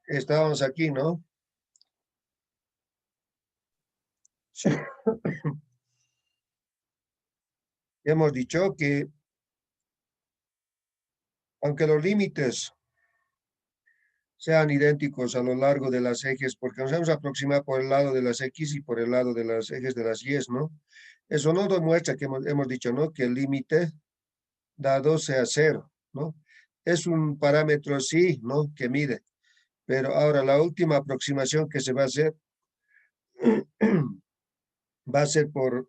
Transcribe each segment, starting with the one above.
Estábamos aquí, ¿no? Sí, Hemos dicho que aunque los límites sean idénticos a lo largo de las ejes, porque nos hemos aproximado por el lado de las X y por el lado de las ejes de las Y, ¿no? Eso no demuestra que hemos dicho, ¿no? Que el límite dado sea cero, ¿no? Es un parámetro, sí, ¿no? Que mide. Pero ahora la última aproximación que se va a hacer va a ser por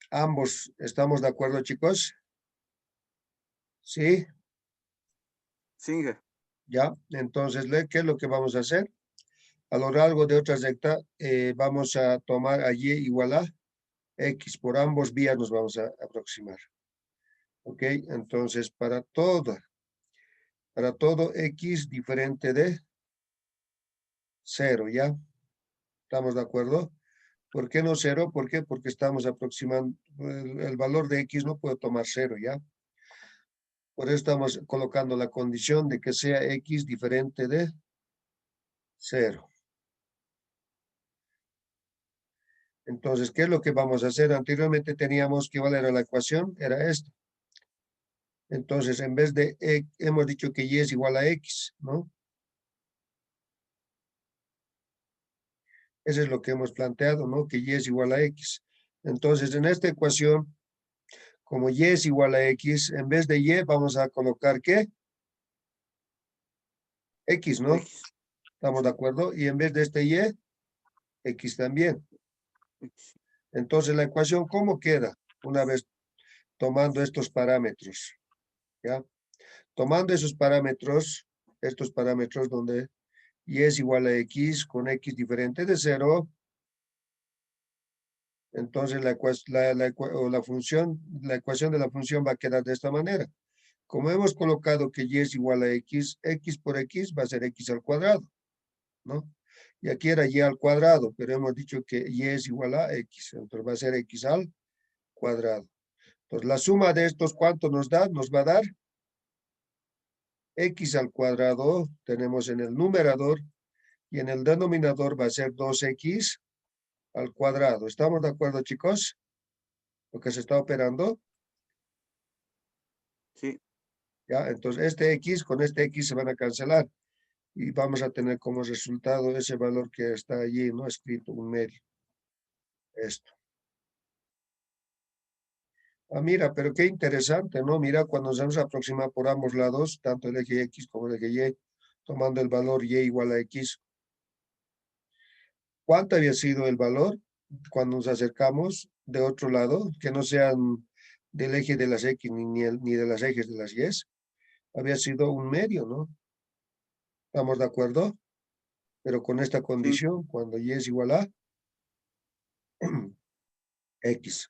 ambos. ¿Estamos de acuerdo, chicos? Sí, sigue. ya. Entonces, ¿qué es lo que vamos a hacer? A lo largo de otra recta vamos a tomar a y igual a x. Por ambos vías nos vamos a aproximar. ¿Ok? Entonces, para todo x diferente de 0, ¿ya? ¿Estamos de acuerdo? ¿Por qué no 0? ¿Por qué? Porque estamos aproximando, el valor de x no puede tomar 0, ¿ya? Por eso estamos colocando la condición de que sea x diferente de 0. Entonces, ¿qué es lo que vamos a hacer? Anteriormente teníamos que, ¿cuál era la ecuación? Era esta. Entonces, en vez de, hemos dicho que y es igual a x, ¿no? Eso es lo que hemos planteado, ¿no? Que y es igual a x. Entonces, en esta ecuación, como y es igual a x, en vez de y vamos a colocar, ¿qué? X, ¿no? X. ¿Estamos de Sí, acuerdo? Y en vez de este y, x también. X. Entonces, la ecuación, ¿cómo queda? Una vez tomando estos parámetros, ¿ya? Tomando esos parámetros, estos parámetros donde y es igual a x con x diferente de 0, entonces la ecuación de la función va a quedar de esta manera. Como hemos colocado que y es igual a x por x va a ser x al cuadrado, ¿no? Y aquí era y al cuadrado, pero hemos dicho que y es igual a x, entonces va a ser x al cuadrado. Entonces la suma de estos, ¿cuánto nos da? Nos va a dar x al cuadrado, tenemos en el numerador, y en el denominador va a ser 2x al cuadrado. ¿Estamos de acuerdo, chicos? Lo que se está operando, Sí, ¿ya? Entonces, este x con este x se van a cancelar y vamos a tener como resultado ese valor que está allí, ¿no? Escrito, un medio. Esto. Ah, mira, pero qué interesante, ¿no? Mira, cuando nos hemos aproximado por ambos lados, tanto el eje x como el eje y, tomando el valor y igual a x, ¿cuánto había sido el valor cuando nos acercamos de otro lado, que no sean del eje de las x ni de las ejes de las y? Había sido un medio, ¿no? ¿Estamos de acuerdo? Pero con esta sí. condición, cuando y es igual a x.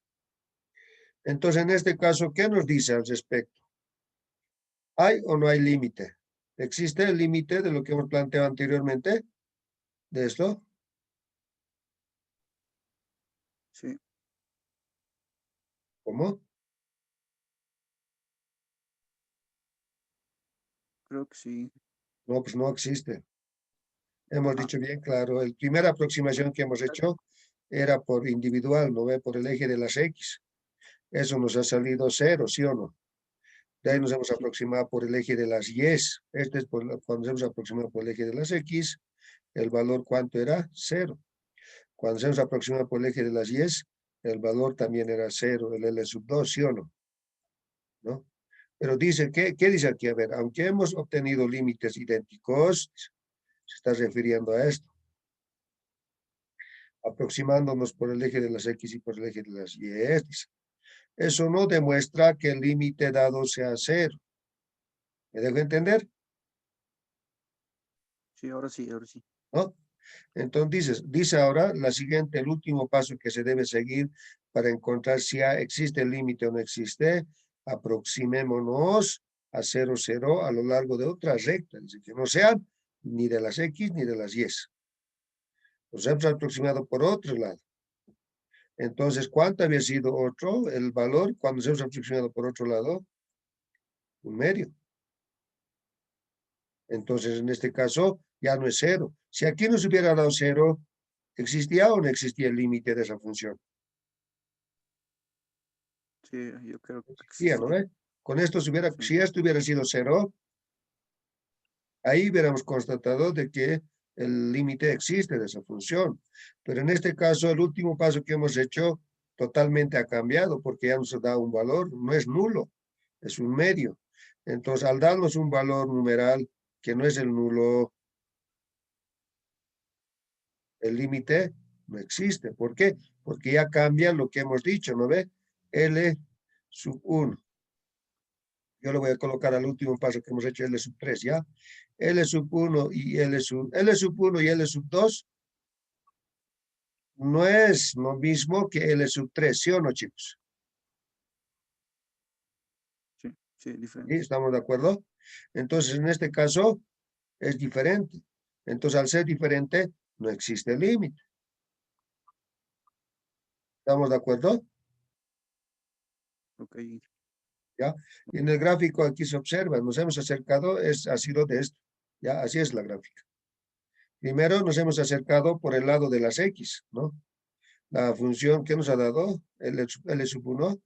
Entonces, en este caso, ¿qué nos dice al respecto? ¿Hay o no hay límite? ¿Existe el límite de lo que hemos planteado anteriormente? ¿De esto? Sí, ¿Cómo? creo que sí. No, pues no existe. Hemos Ah, dicho bien claro, la primera aproximación que hemos hecho era por individual, ¿no ve? Por el eje de las x. Eso nos ha salido 0, ¿sí o no? De ahí nos hemos sí, aproximado por el eje de las y. Este es cuando nos hemos aproximado por el eje de las x, el valor ¿cuánto era? 0. Cuando se nos aproxima por el eje de las y, el valor también era 0, el L sub 2, ¿sí o no? ¿No? Pero dice, ¿qué dice aquí? A ver, aunque hemos obtenido límites idénticos, se está refiriendo a esto, aproximándonos por el eje de las x y por el eje de las y. Dice. Eso no demuestra que el límite dado sea 0. ¿Me dejo entender? sí, ahora sí, ahora sí. ¿No? Entonces, dice ahora la siguiente, el último paso que se debe seguir para encontrar si existe el límite o no existe, aproximémonos a 0, 0 a lo largo de otra recta, dice que no sean ni de las X ni de las Y. Nos hemos aproximado por otro lado. Entonces, ¿cuánto había sido otro? El valor cuando nos hemos aproximado por otro lado, un medio. Entonces, en este caso, ya no es cero. Si aquí nos hubiera dado cero, ¿existía o no existía el límite de esa función? Sí, yo creo que Existía, ¿no existía. ve? Con esto, Sí, si esto hubiera sido cero, ahí hubiéramos constatado de que el límite existe de esa función. Pero en este caso, el último paso que hemos hecho totalmente ha cambiado porque ya nos da un valor, no es nulo, es un medio. Entonces, al darnos un valor numeral que no es el nulo, el límite no existe. ¿Por qué? Porque ya cambia lo que hemos dicho, ¿no ve? L sub 1. Yo le voy a colocar al último paso que hemos hecho L sub 3, ¿ya? L sub 1 y L sub 1 y L sub 2 no es lo mismo que L sub 3, ¿sí o no, chicos? sí, sí, ¿Sí? diferentes. ¿Estamos de acuerdo? Entonces, en este caso, es diferente. Entonces, al ser diferente, no existe límite. ¿Estamos de acuerdo? Ok, ¿Ya? Y en el gráfico aquí se observa, nos hemos acercado, ha sido de esto. ¿Ya? Así es la gráfica. Primero nos hemos acercado por el lado de las X, ¿no? La función que nos ha dado, L sub 1,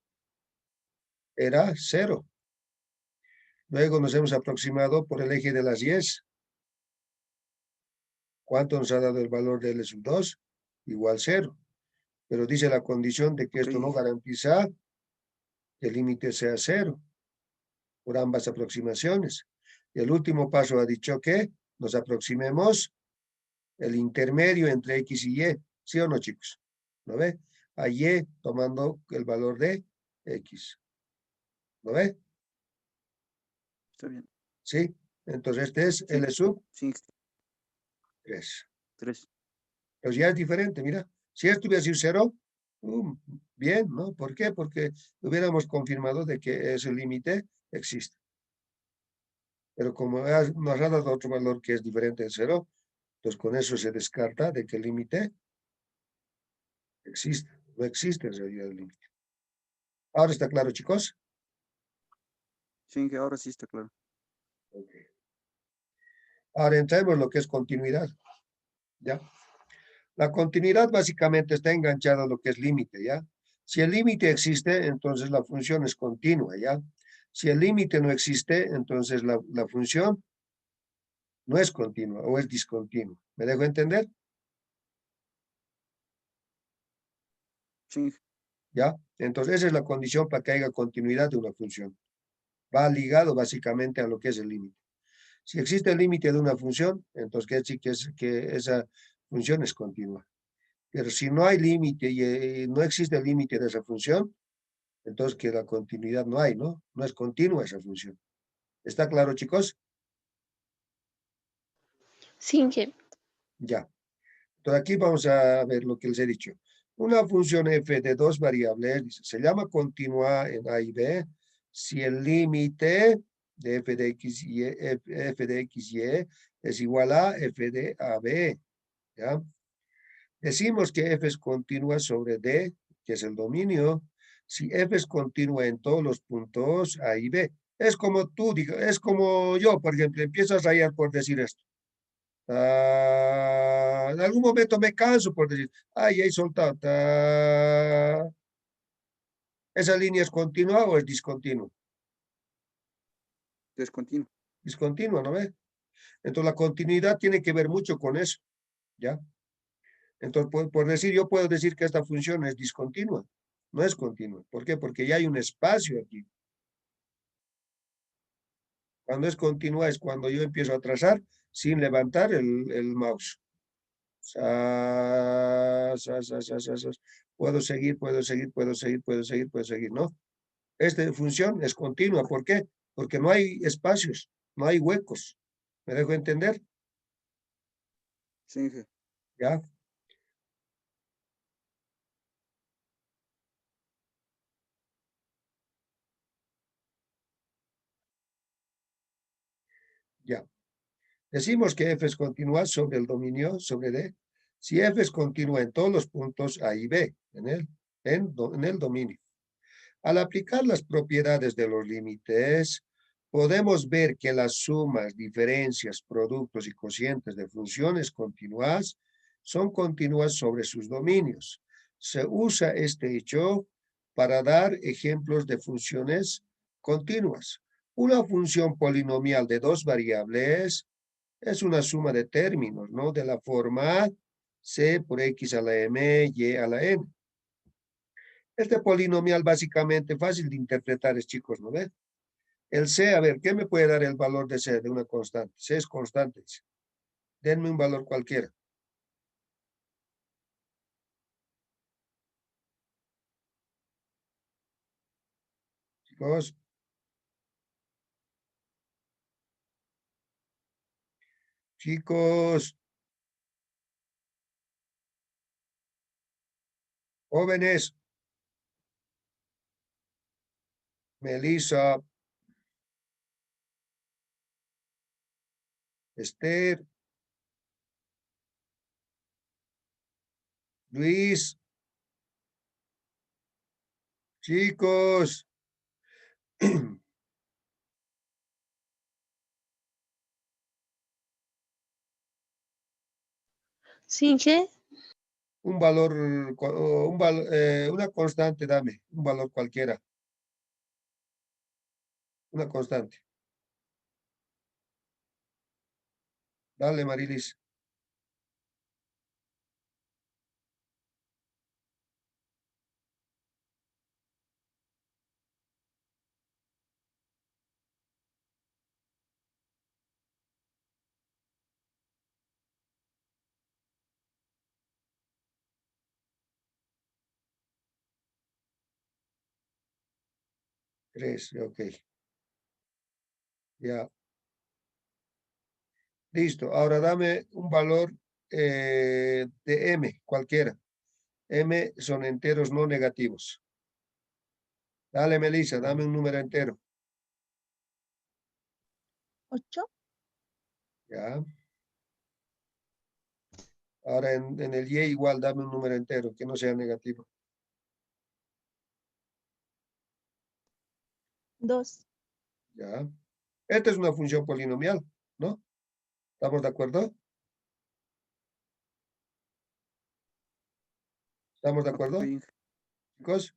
era cero. Luego nos hemos aproximado por el eje de las Y. ¿Cuánto nos ha dado el valor de L sub 2? Igual cero. Pero dice la condición de que ok, esto no garantiza que el límite sea cero por ambas aproximaciones. Y el último paso ha dicho que nos aproximemos el intermedio entre X y Y. ¿Sí o no, chicos? ¿Lo ve? A Y tomando el valor de X. ¿Lo ve? está bien. ¿Sí? Entonces este es Sí, L sub sí, 3. 3. Pues ya es diferente, mira. Si esto hubiera sido cero, bien, ¿no? ¿Por qué? Porque hubiéramos confirmado de que ese límite existe. Pero como nos ha dado otro valor que es diferente de cero, pues con eso se descarta de que el límite existe. No existe en realidad el límite. Ahora está claro, chicos. Sí, que ahora sí está claro. Okay. Ahora entremos en lo que es continuidad. ¿Ya? La continuidad básicamente está enganchada a lo que es límite, ¿ya? Si el límite existe, entonces la función es continua, ¿ya? Si el límite no existe, entonces la función no es continua o es discontinua. ¿Me dejo entender? Sí, ¿Ya? Entonces esa es la condición para que haya continuidad de una función. Va ligado básicamente a lo que es el límite. Si existe el límite de una función, entonces quiere decir que esa función es continua. Pero si no hay límite y no existe el límite de esa función, entonces que la continuidad no hay, ¿no? No es continua esa función. ¿Está claro, chicos? Sin que, Ya. Entonces aquí vamos a ver lo que les he dicho. Una función f de dos variables se llama continua en A y B si el límite de f de x y f de x y es igual a f de AB. ¿Ya? Decimos que f es continua sobre D, que es el dominio, si f es continua en todos los puntos A y B. Es como tú, es como yo, por ejemplo, empiezo a rayar por decir esto. En algún momento me canso por decir, ay, he soltado. ¿Esa línea es continua o es discontinua? descontinuo. Discontinua, ¿no ve? Entonces la continuidad tiene que ver mucho con eso, ¿ya? Entonces, por decir, yo puedo decir que esta función es discontinua, no es continua. ¿Por qué? Porque ya hay un espacio aquí. Cuando es continua es cuando yo empiezo a trazar sin levantar el mouse. Puedo seguir, puedo seguir, puedo seguir, puedo seguir, puedo seguir, ¿no? Esta función es continua. ¿Por qué? Porque no hay espacios, no hay huecos. ¿Me dejo entender? Sí, ¿Ya? Ya. Decimos que f es continua sobre el dominio, sobre D. Si f es continua en todos los puntos A y B, en el dominio. Al aplicar las propiedades de los límites, podemos ver que las sumas, diferencias, productos y cocientes de funciones continuas son continuas sobre sus dominios. Se usa este hecho para dar ejemplos de funciones continuas. Una función polinomial de dos variables es una suma de términos, ¿no? De la forma c por x a la m, y a la n. Este polinomial básicamente fácil de interpretar es, chicos, ¿no ven? El c, a ver, ¿qué me puede dar el valor de c de una constante? C es constante. Dice. Denme un valor cualquiera. Chicos. Chicos. Jóvenes. Melissa. Esther. Luis. Chicos. ¿Sí qué? Un valor, una constante, dame, un valor cualquiera. Una constante. Dale, Marilis. Tres, ok. Ya. Listo. Ahora dame un valor de m, cualquiera. M son enteros no negativos. Dale, Melissa, dame un número entero. 8. Ya. Ahora en el y igual dame un número entero que no sea negativo. 2. Ya. Esta es una función polinomial, ¿no? ¿Estamos de acuerdo? ¿Estamos de acuerdo, Ok, Inge. chicos?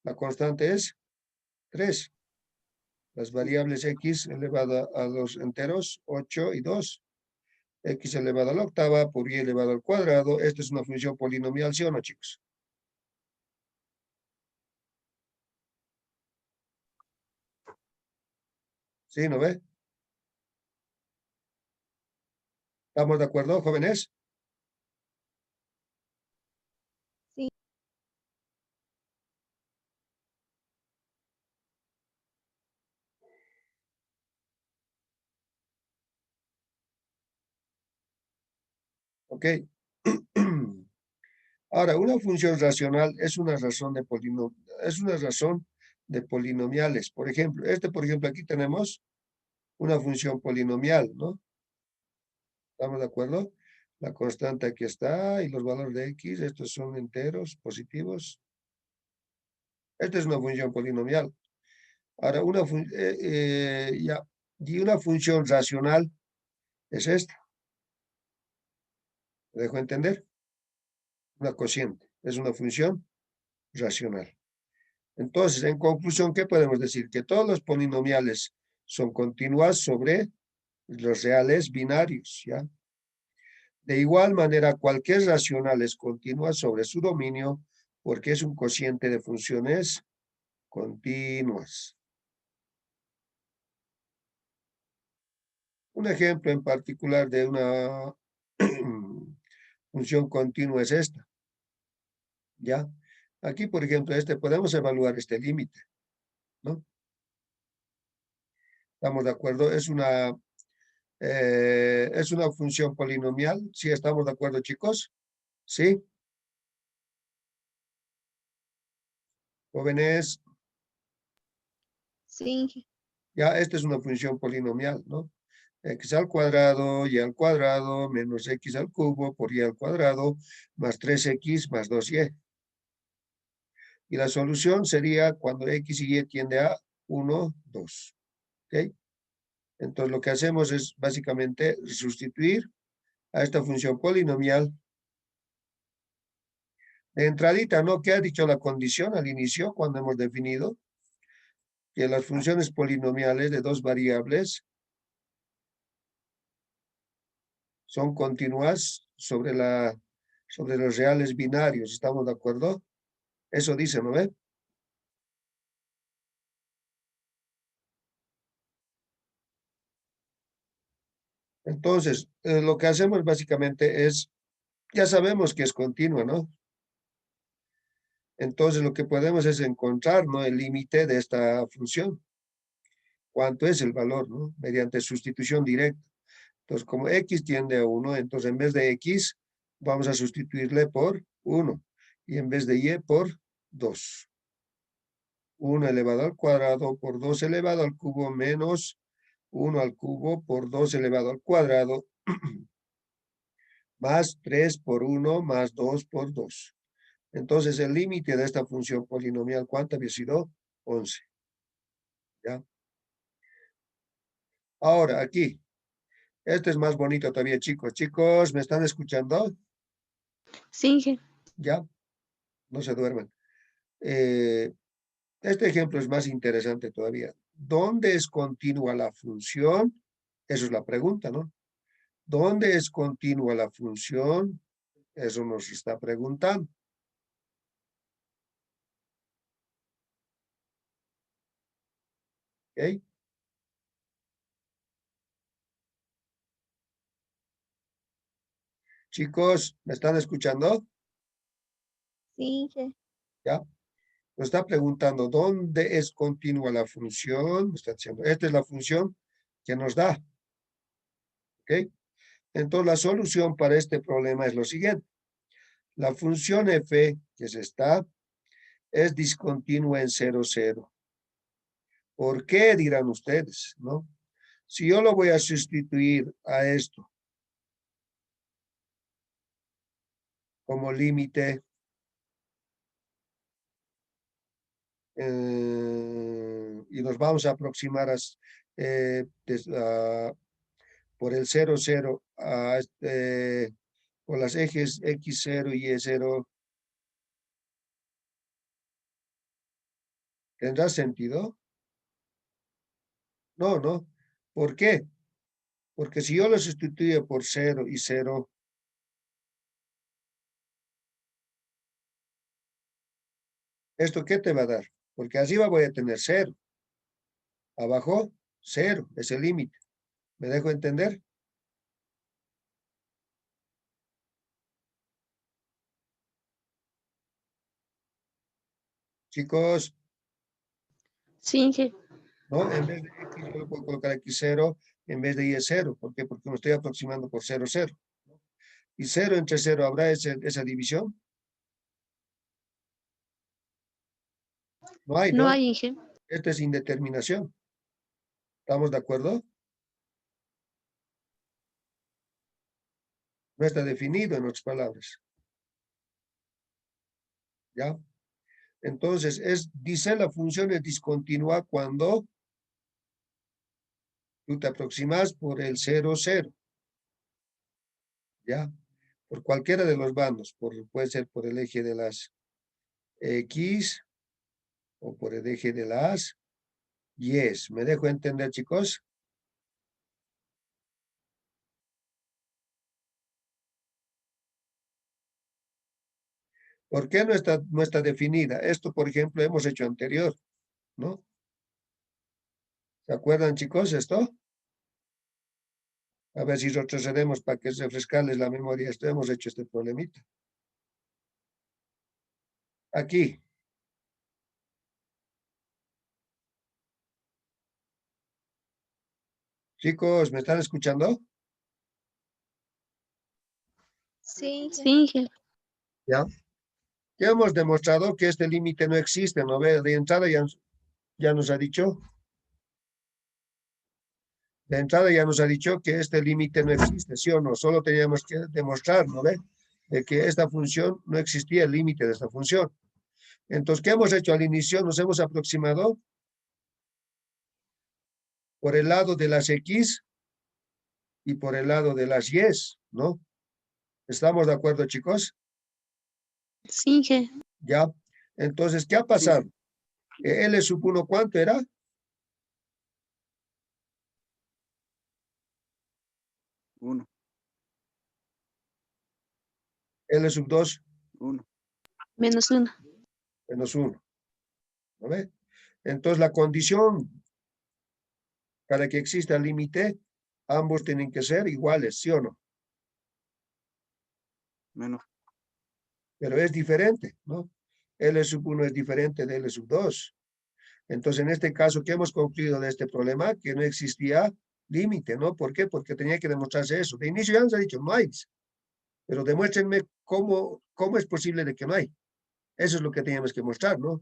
La constante es 3. Las variables x elevado a los enteros, 8 y 2. X elevado a la octava por y elevado al cuadrado. Esta es una función polinomial, ¿sí o no, chicos? ¿Sí, no ve? ¿Estamos de acuerdo, jóvenes? Sí. Ok. Ahora, una función racional es una razón de polinomiales. Por ejemplo, por ejemplo, aquí tenemos una función polinomial, ¿no? ¿Estamos de acuerdo? La constante aquí está y los valores de x, estos son enteros positivos. Esta es una función polinomial. Ahora, y una función racional es esta. ¿Me dejo entender? Una cociente. Es una función racional. Entonces, en conclusión, ¿qué podemos decir? Que todos los polinomiales son continuas sobre los reales binarios, ¿ya? De igual manera, cualquier racional es continua sobre su dominio porque es un cociente de funciones continuas. Un ejemplo en particular de una función continua es esta, ¿ya? Aquí, por ejemplo, podemos evaluar este límite, ¿no? ¿Estamos de acuerdo? Es una función polinomial. ¿Sí estamos de acuerdo, chicos? ¿Sí? Jóvenes, Sí. ya esta es una función polinomial, ¿no? X al cuadrado, y al cuadrado, menos x al cubo por y al cuadrado, más 3x más 2y. Y la solución sería cuando x y y tiende a 1, 2. ¿Ok? Entonces lo que hacemos es básicamente sustituir a esta función polinomial. De entradita, ¿no? ¿Qué ha dicho la condición al inicio cuando hemos definido? Que las funciones polinomiales de dos variables son continuas sobre los reales binarios. ¿Estamos de acuerdo? Eso dice, ¿no ve? Entonces, lo que hacemos básicamente es, ya sabemos que es continua, ¿no? Entonces, lo que podemos es encontrar, ¿no? El límite de esta función. ¿Cuánto es el valor, no? Mediante sustitución directa. Entonces, como x tiende a 1, entonces en vez de x, vamos a sustituirle por 1. Y en vez de y, por 2. 1 elevado al cuadrado por 2 elevado al cubo menos 1 al cubo por 2 elevado al cuadrado más 3 por 1 más 2 por 2. Entonces, el límite de esta función polinomial, ¿cuánto había sido? 11. ¿Ya? Ahora, aquí. Este es más bonito todavía, chicos. Chicos, ¿me están escuchando? Sí, jefe. ¿Ya? No se duerman. Este ejemplo es más interesante todavía. ¿Dónde es continua la función? Eso es la pregunta, ¿no? ¿Dónde es continua la función? Eso nos está preguntando. ¿Ok? Chicos, ¿me están escuchando? Sí, jefe. ¿Ya? Nos está preguntando, ¿dónde es continua la función? Me está diciendo, esta es la función que nos da. ¿Ok? Entonces, la solución para este problema es lo siguiente. La función f, que es esta, es discontinua en 0, 0. ¿Por qué? Dirán ustedes, ¿no? Si yo lo voy a sustituir a esto como límite, y nos vamos a aproximar por el 0, 0 por las ejes x0 y y0, ¿tendrá sentido? No, no. ¿Por qué? Porque si yo lo sustituyo por 0 y 0, ¿esto qué te va a dar? Porque arriba voy a tener 0. Abajo, 0. Es el límite. ¿Me dejo entender? Chicos, Sí, jefe. ¿no? En vez de x, yo lo puedo colocar x0 en vez de y es 0. ¿Por qué? Porque me estoy aproximando por 0, 0. Y 0 entre 0, ¿habrá esa división? No hay, No ¿no? hay, jefe. Esta es indeterminación. ¿Estamos de acuerdo? No está definido, en otras palabras. ¿Ya? Entonces, dice la función es discontinua cuando tú te aproximas por el 0, 0. ¿Ya? Por cualquiera de los bandos. Puede ser por el eje de las X o por el eje de las Y. ¿Me dejo entender, chicos? ¿Por qué no está definida? Esto, por ejemplo, hemos hecho anterior, ¿no? ¿Se acuerdan, chicos, esto? A ver si retrocedemos para que refrescarles la memoria. Esto hemos hecho este problemita. Aquí. Chicos, ¿me están escuchando? Sí, sí, jefe. ¿Ya? Ya hemos demostrado que este límite no existe, ¿no ve? De entrada ya nos ha dicho. De entrada ya nos ha dicho que este límite no existe, ¿sí o no? Solo teníamos que demostrar, ¿no ve? De que esta función no existía el límite de esta función. Entonces, ¿qué hemos hecho al inicio? Nos hemos aproximado por el lado de las X y por el lado de las Y, ¿no? ¿Estamos de acuerdo, chicos? Sí, jefe. Ya. Entonces, ¿qué ha Sí, pasado? jefe. L sub 1, ¿cuánto era? 1, L sub 2, 1. -1. menos 1. ¿No ve? Entonces, la condición para que exista límite, ambos tienen que ser iguales, ¿sí o no? Menos. Pero es diferente, ¿no? L sub 1 es diferente de L sub 2. Entonces, en este caso, ¿qué hemos concluido de este problema? Que no existía límite, ¿no? ¿Por qué? Porque tenía que demostrarse eso. De inicio ya nos ha dicho, no hay. Pero demuéstrenme cómo es posible de que no hay. Eso es lo que teníamos que mostrar, ¿no?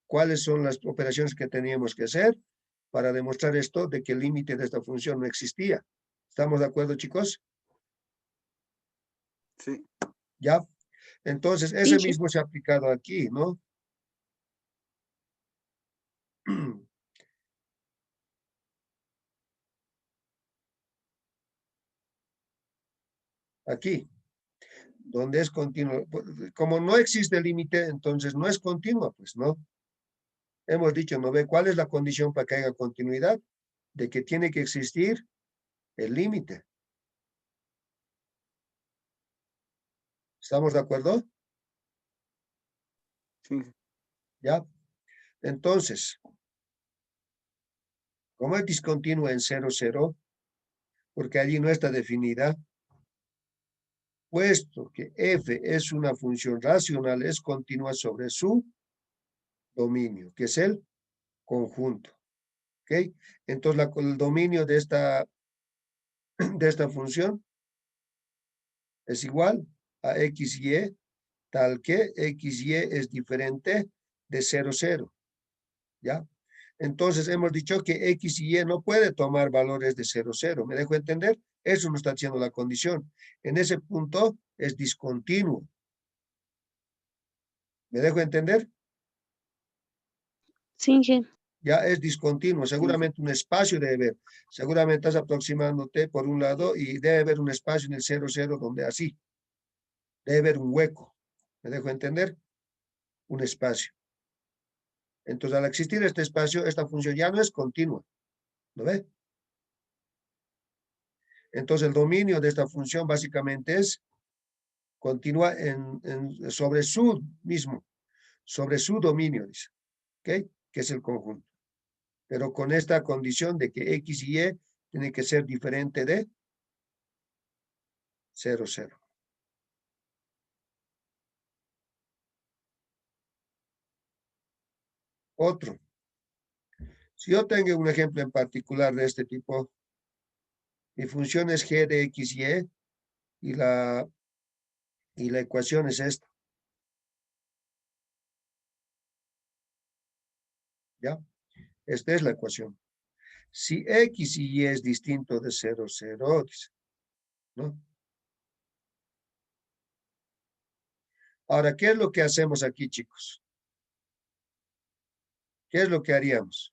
¿Cuáles son las operaciones que teníamos que hacer para demostrar esto de que el límite de esta función no existía? ¿Estamos de acuerdo, chicos? Sí. ¿Ya? Entonces, Sí, ese jefe. mismo se ha aplicado aquí, ¿no? Aquí, donde es continuo. Como no existe límite, entonces no es continua, pues, ¿no? Hemos dicho, ¿no ve cuál es la condición para que haya continuidad? De que tiene que existir el límite. ¿Estamos de acuerdo? Sí, jefe. ¿Ya? Entonces, como es discontinua en 0, 0, porque allí no está definida, puesto que f es una función racional, es continua sobre su dominio, que es el conjunto. ¿Ok? Entonces, el dominio de esta función es igual a xy, tal que xy es diferente de 0, 0. ¿Ya? Entonces hemos dicho que X y Y no puede tomar valores de 0, 0. ¿Me dejo entender? Eso nos está haciendo la condición. En ese punto es discontinuo. ¿Me dejo entender? Sí, jefe. Ya es discontinuo. Sí, jefe. Seguramente un espacio debe haber. Seguramente estás aproximándote por un lado y debe haber un espacio en el 0, 0 donde así. Debe haber un hueco. ¿Me dejo entender? Un espacio. Entonces, al existir este espacio, esta función ya no es continua. ¿Lo ve? Entonces, el dominio de esta función básicamente es continúa sobre su mismo, sobre su dominio, dice, ¿ok? Que es el conjunto. Pero con esta condición de que X y Y tiene que ser diferente de 0, 0. Otro. Si yo tengo un ejemplo en particular de este tipo, mi función es g de x, y la ecuación es esta. ¿Ya? Esta es la ecuación. Si x y y es distinto de 0, 0, dice, ¿no? Ahora, ¿qué es lo que hacemos aquí, chicos? ¿Qué es lo que haríamos?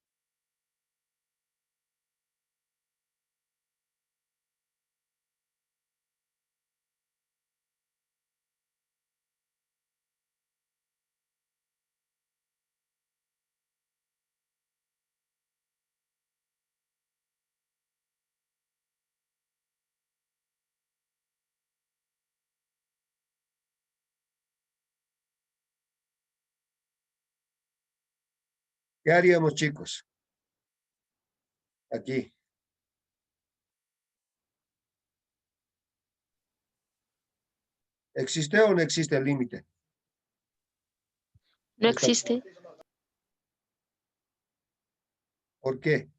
¿Qué haríamos, chicos? Aquí. ¿Existe o no existe el límite? No existe. ¿Por qué?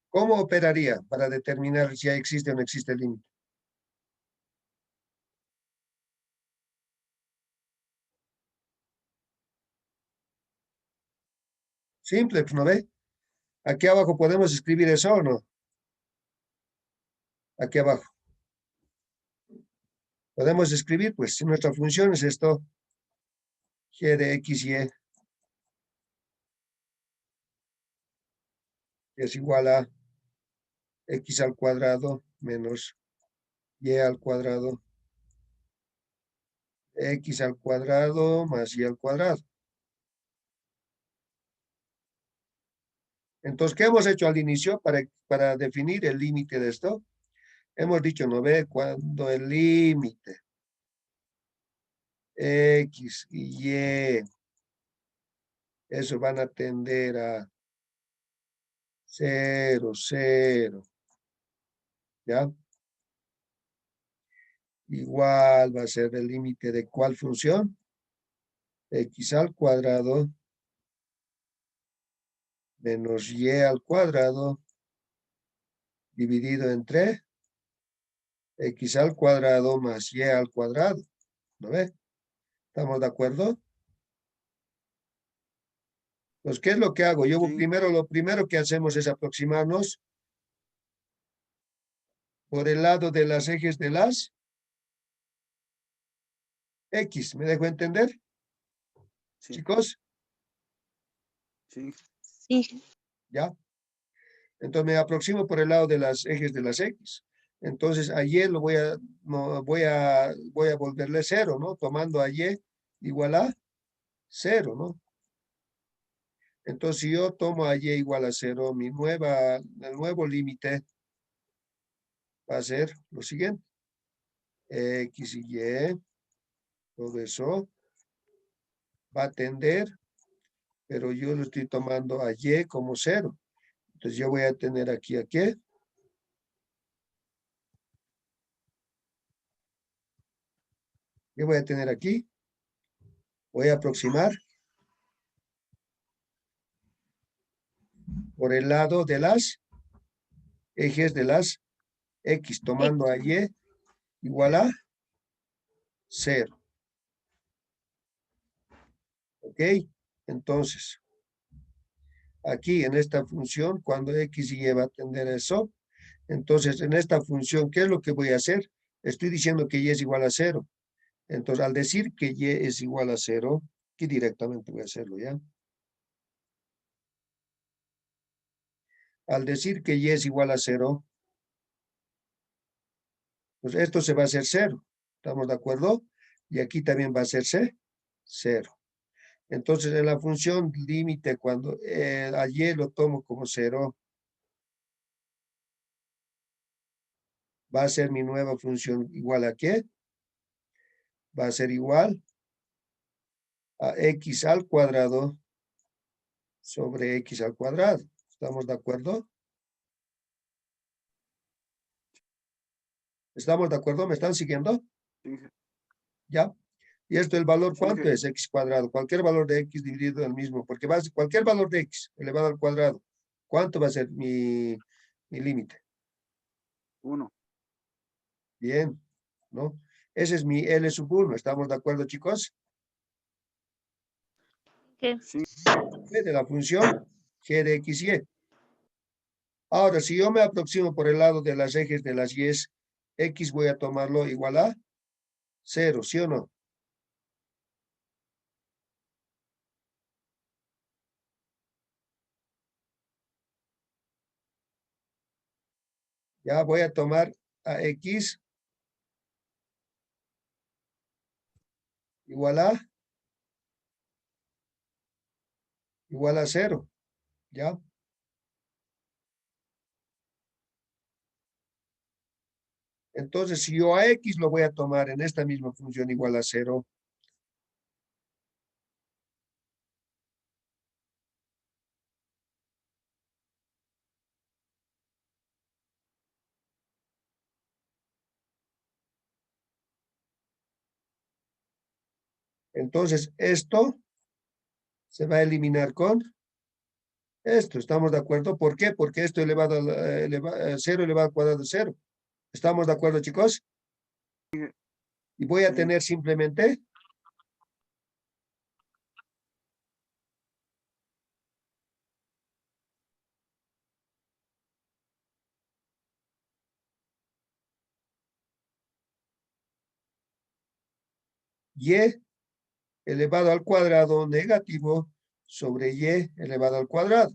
¿Cómo operaría para determinar si existe o no existe el límite? Simple, pues, ¿no ve? Aquí abajo podemos escribir eso o no. Aquí abajo. Podemos escribir, pues, si nuestra función es esto, g de x, y, es igual a x al cuadrado menos y al cuadrado, x al cuadrado más y al cuadrado. Entonces, ¿qué hemos hecho al inicio para definir el límite de esto? Hemos dicho, ¿no ve? Cuando el límite x y y, eso van a tender a 0, 0, ¿ya? Igual va a ser el límite de ¿cuál función? X al cuadrado menos y al cuadrado dividido entre x al cuadrado más y al cuadrado. ¿No ve? ¿Estamos de acuerdo? Pues, ¿qué es lo que hago? Yo Sí. lo primero que hacemos es aproximarnos por el lado de las ejes de las X. ¿Me dejo entender, Sí. chicos? Sí. Sí. ¿Ya? Entonces me aproximo por el lado de las ejes de las X. Entonces a Y lo voy a volverle 0, ¿no? Tomando a Y igual a 0, ¿no? Entonces si yo tomo a Y igual a 0, el nuevo límite va a ser lo siguiente. X y Y, todo eso va a tender, pero yo lo estoy tomando a Y como 0. Entonces yo voy a tener aquí a qué. ¿Qué voy a tener aquí? Voy a aproximar por el lado de las ejes de las X, tomando a Y igual a 0. ¿Ok? Entonces, aquí en esta función, cuando X y Y va a tender a eso, entonces en esta función, ¿qué es lo que voy a hacer? Estoy diciendo que Y es igual a 0. Entonces, al decir que Y es igual a 0, aquí directamente voy a hacerlo, ¿ya? Al decir que Y es igual a 0, pues esto se va a hacer 0. ¿Estamos de acuerdo? Y aquí también va a hacerse 0. Entonces, en la función límite, cuando a Y lo tomo como 0, va a ser mi nueva función igual a ¿qué? Va a ser igual a x al cuadrado sobre x al cuadrado. ¿Estamos de acuerdo? ¿Estamos de acuerdo? ¿Me están siguiendo? Sí. ¿Ya? ¿Y esto el valor Sí. cuánto es? X cuadrado. Cualquier valor de x dividido en el mismo, porque va a ser cualquier valor de x elevado al cuadrado. ¿Cuánto va a ser mi límite? 1. Bien, ¿no? Ese es mi L sub 1. ¿Estamos de acuerdo, chicos? ¿Qué? Sí. De la función g de x, y. Ahora, si yo me aproximo por el lado de las ejes de las y, x voy a tomarlo igual a 0, ¿sí o no? Ya voy a tomar a x igual a 0, ¿ya? Entonces, si yo a x lo voy a tomar en esta misma función igual a 0, entonces esto se va a eliminar con esto. ¿Estamos de acuerdo? ¿Por qué? Porque esto elevado a 0 elevado al cuadrado de 0. ¿Estamos de acuerdo, chicos? Y voy a Sí. tener simplemente y elevado al cuadrado negativo sobre y elevado al cuadrado.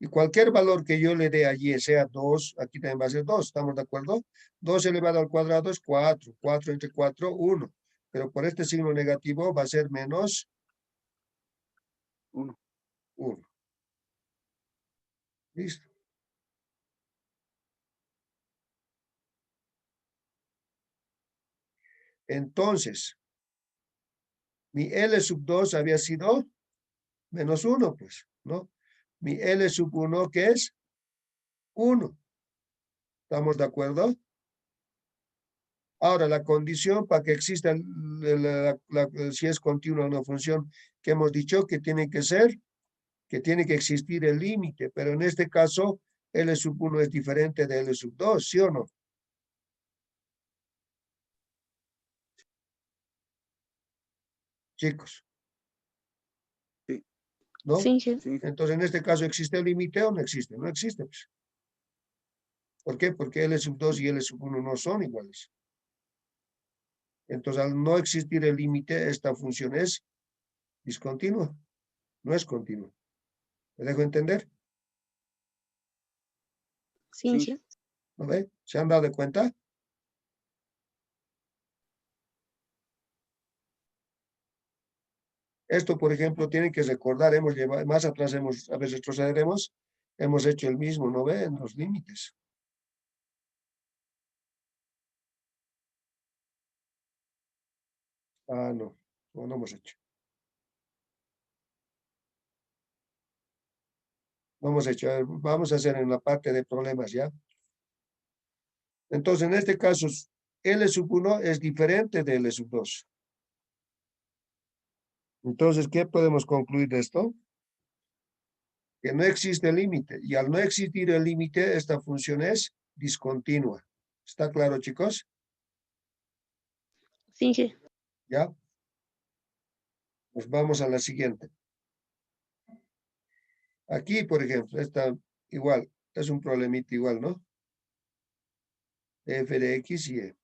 Y cualquier valor que yo le dé a y sea 2, aquí también va a ser 2, ¿estamos de acuerdo? 2 elevado al cuadrado es 4, 4 entre 4, 1. Pero por este signo negativo va a ser menos 1. 1. ¿Listo? Entonces, mi L sub 2 había sido menos 1, pues, ¿no? Mi L sub 1, ¿qué es? 1. ¿Estamos de acuerdo? Ahora, la condición para que exista, si es continua una función, que hemos dicho que tiene que ser, que tiene que existir el límite, pero en este caso, L sub 1 es diferente de L sub 2, ¿sí o no? Chicos. Sí. ¿No? Sí, jefe. Sí. Entonces, en este caso, ¿existe el límite o no existe? No existe, pues. ¿Por qué? Porque L sub 2 y L sub 1 no son iguales. Entonces, al no existir el límite, esta función es discontinua. No es continua. ¿Me dejo entender? Sí, Sí. jefe. ¿No ve? ¿Se han dado cuenta? Esto, por ejemplo, tienen que recordar, hemos llevado, más atrás a veces retrocederemos, hemos hecho el mismo, ¿no ve? En los límites. Ah, no hemos hecho. No hemos hecho. A ver, vamos a hacer en la parte de problemas, ¿ya? Entonces, en este caso, L sub 1 es diferente de L sub 2. Entonces, ¿qué podemos concluir de esto? Que no existe límite. Y al no existir el límite, esta función es discontinua. ¿Está claro, chicos? Sí, jefe. ¿Ya? Pues vamos a la siguiente. Aquí, por ejemplo, está igual. Es un problemita igual, ¿no? F de X y E.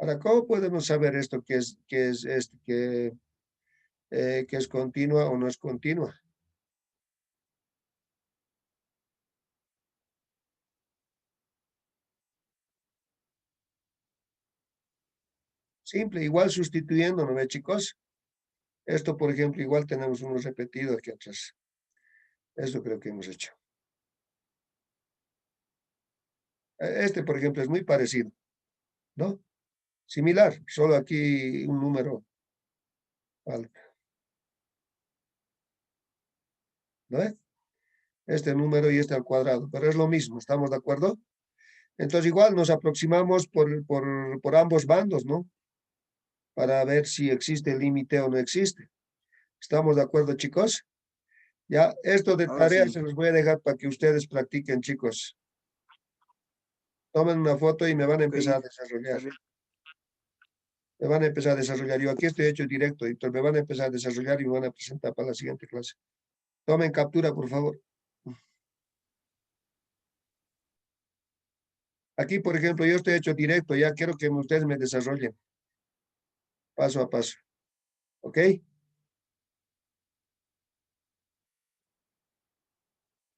Ahora, ¿cómo podemos saber esto que es continua o no es continua? Simple, igual sustituyendo, ¿no ve, chicos? Esto, por ejemplo, igual tenemos uno repetido aquí atrás. Eso creo que hemos hecho. Este, por ejemplo, es muy parecido, ¿no? Similar, solo aquí un número alto. ¿No ve? Este número y este al cuadrado, pero es lo mismo, ¿estamos de acuerdo? Entonces igual nos aproximamos por ambos bandos, ¿no? Para ver si existe el límite o no existe. ¿Estamos de acuerdo, chicos? Ya, esto de Ahora tareas sí. se los voy a dejar para que ustedes practiquen, chicos. Tomen una foto y me van a Ok, empezar a está desarrollar. bien. Me van a empezar a desarrollar. Yo aquí estoy hecho directo, Víctor. Me van a empezar a desarrollar y me van a presentar para la siguiente clase. Tomen captura, por favor. Aquí, por ejemplo, yo estoy hecho directo. Ya quiero que ustedes me desarrollen. Paso a paso. ¿Ok?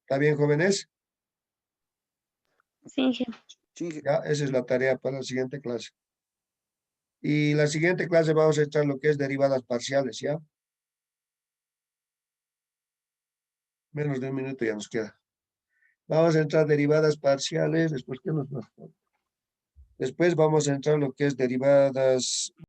¿Está bien, jóvenes? Sí, jefe. Sí, jefe. Ya, esa es la tarea para la siguiente clase. Y la siguiente clase vamos a echar lo que es derivadas parciales, ¿ya? Menos de un minuto ya nos queda. Vamos a entrar derivadas parciales. Después, ¿qué nos va? Después vamos a entrar lo que es derivadas